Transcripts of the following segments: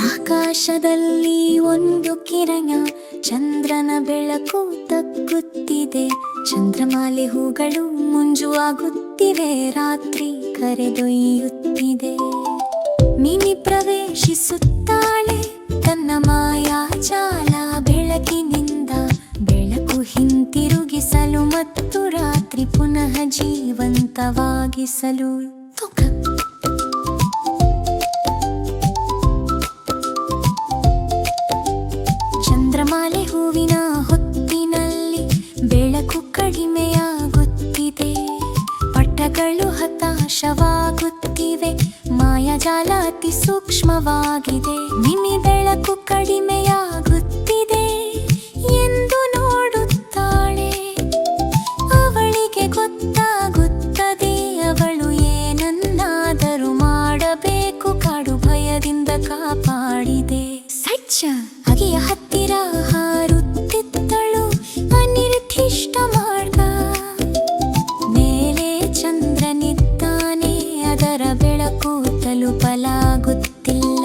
ಆಕಾಶದಲ್ಲಿ ಒಂದು ಕಿರಣ, ಚಂದ್ರನ ಬೆಳಕು ತಗ್ಗುತ್ತಿದೆ. ಚಂದ್ರಮಾಲೆ ಹೂಗಳು ಮುಂಜು ಆಗುತ್ತಿವೆ, ರಾತ್ರಿ ಕರೆದೊಯ್ಯುತ್ತಿದೆ. ಮಿನಿ ಪ್ರವೇಶಿಸುತ್ತಾಳೆ ತನ್ನ ಮಾಯಾಜಾಲ ಬೆಳಕಿನಿಂದ. ಬೆಳಕು ಹಿಂತಿರುಗಿಸಲು ಮತ್ತು ರಾತ್ರಿ ಪುನಃ ಜೀವಂತವಾಗಿಸಲು. ಚಂದ್ರಮಾಲೆ ಹೂವಿನ ಹೊತ್ತಿನಲ್ಲಿ ಬೆಳಕು ಕಡಿಮೆಯಾಗುತ್ತಿದೆ. ಪಟ್ಟಗಳು ಹತಾಶವಾಗುತ್ತಿವೆ, ಮಾಯಾಜಾಲ ಅತಿ ಸೂಕ್ಷ್ಮವಾಗಿದೆ. ಮಿನಿ ಬೆಳಕು ಕಡಿಮೆಯಾಗುತ್ತಿದೆ ಎಂದು ನೋಡುತ್ತಾಳೆ. ಅವಳಿಗೆ ಗೊತ್ತಾಗುತ್ತದೆ ಅವಳು ಏನನ್ನಾದರೂ ಮಾಡಬೇಕು. ಕಾಡು ಭಯದಿಂದ ಕಾಪಾಡಿದೆ. ಹಗೆಯ ಹತ್ತಿರ ಹಾರುತ್ತಿದ್ದಳು ಅನಿರ್ದಿಷ್ಟ ಮಾರ್ಗ. ಮೇಲೆ ಚಂದ್ರನಿದ್ದಾನೆ, ಅದರ ಬೆಳಕು ತಲುಪಲಾಗುತ್ತಿಲ್ಲ.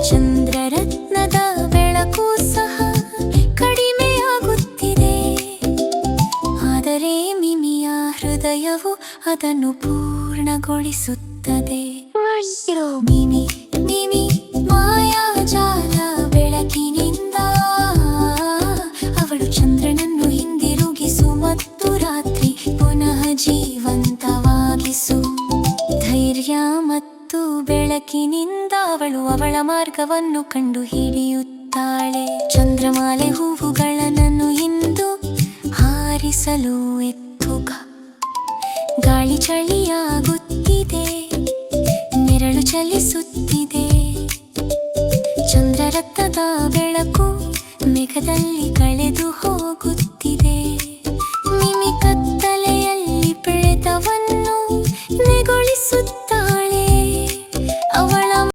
ಚಂದ್ರರತ್ನದ ಬೆಳಕು ಸಹ ಕಡಿಮೆಯಾಗುತ್ತಿದೆ. ಆದರೆ ಮಿಮಿಯ ಹೃದಯವು ಅದನ್ನು ಪೂರ್ಣಗೊಳಿಸುತ್ತದೆ. ಮಿಮಿ ಮಿಮಿ ಮಾಯಾಜಾಲ ಬೆಳಕಿನಿಂದ ಅವಳು ಚಂದ್ರನನ್ನು ಹಿಂದಿರುಗಿಸು ಮತ್ತು ರಾತ್ರಿ ಪುನಃ ಜೀವಂತವಾಗಿಸು. ಧೈರ್ಯ ಮತ್ತು ಬೆಳಕಿನಿಂದ ಅವಳು ಅವಳ ಮಾರ್ಗವನ್ನು ಕಂಡು ಹಿಡಿಯುತ್ತಾಳೆ. ಚಂದ್ರಮಾಲೆ ಹೂವುಗಳನ್ನು ಇಂದು ಹಾರಿಸಲು ಎತ್ತುಗ. ಗಾಳಿ ಚಳಿಯಾಗುತ್ತಿದೆ, ನೆರಳು ಚಲಿಸುತ್ತಿದೆ. ಚಂದ್ರರತ್ನದ ಬೆಳಕು ಮೇಘದಲ್ಲಿ ಕಳೆದು ಹೋಗುತ್ತಿದೆ.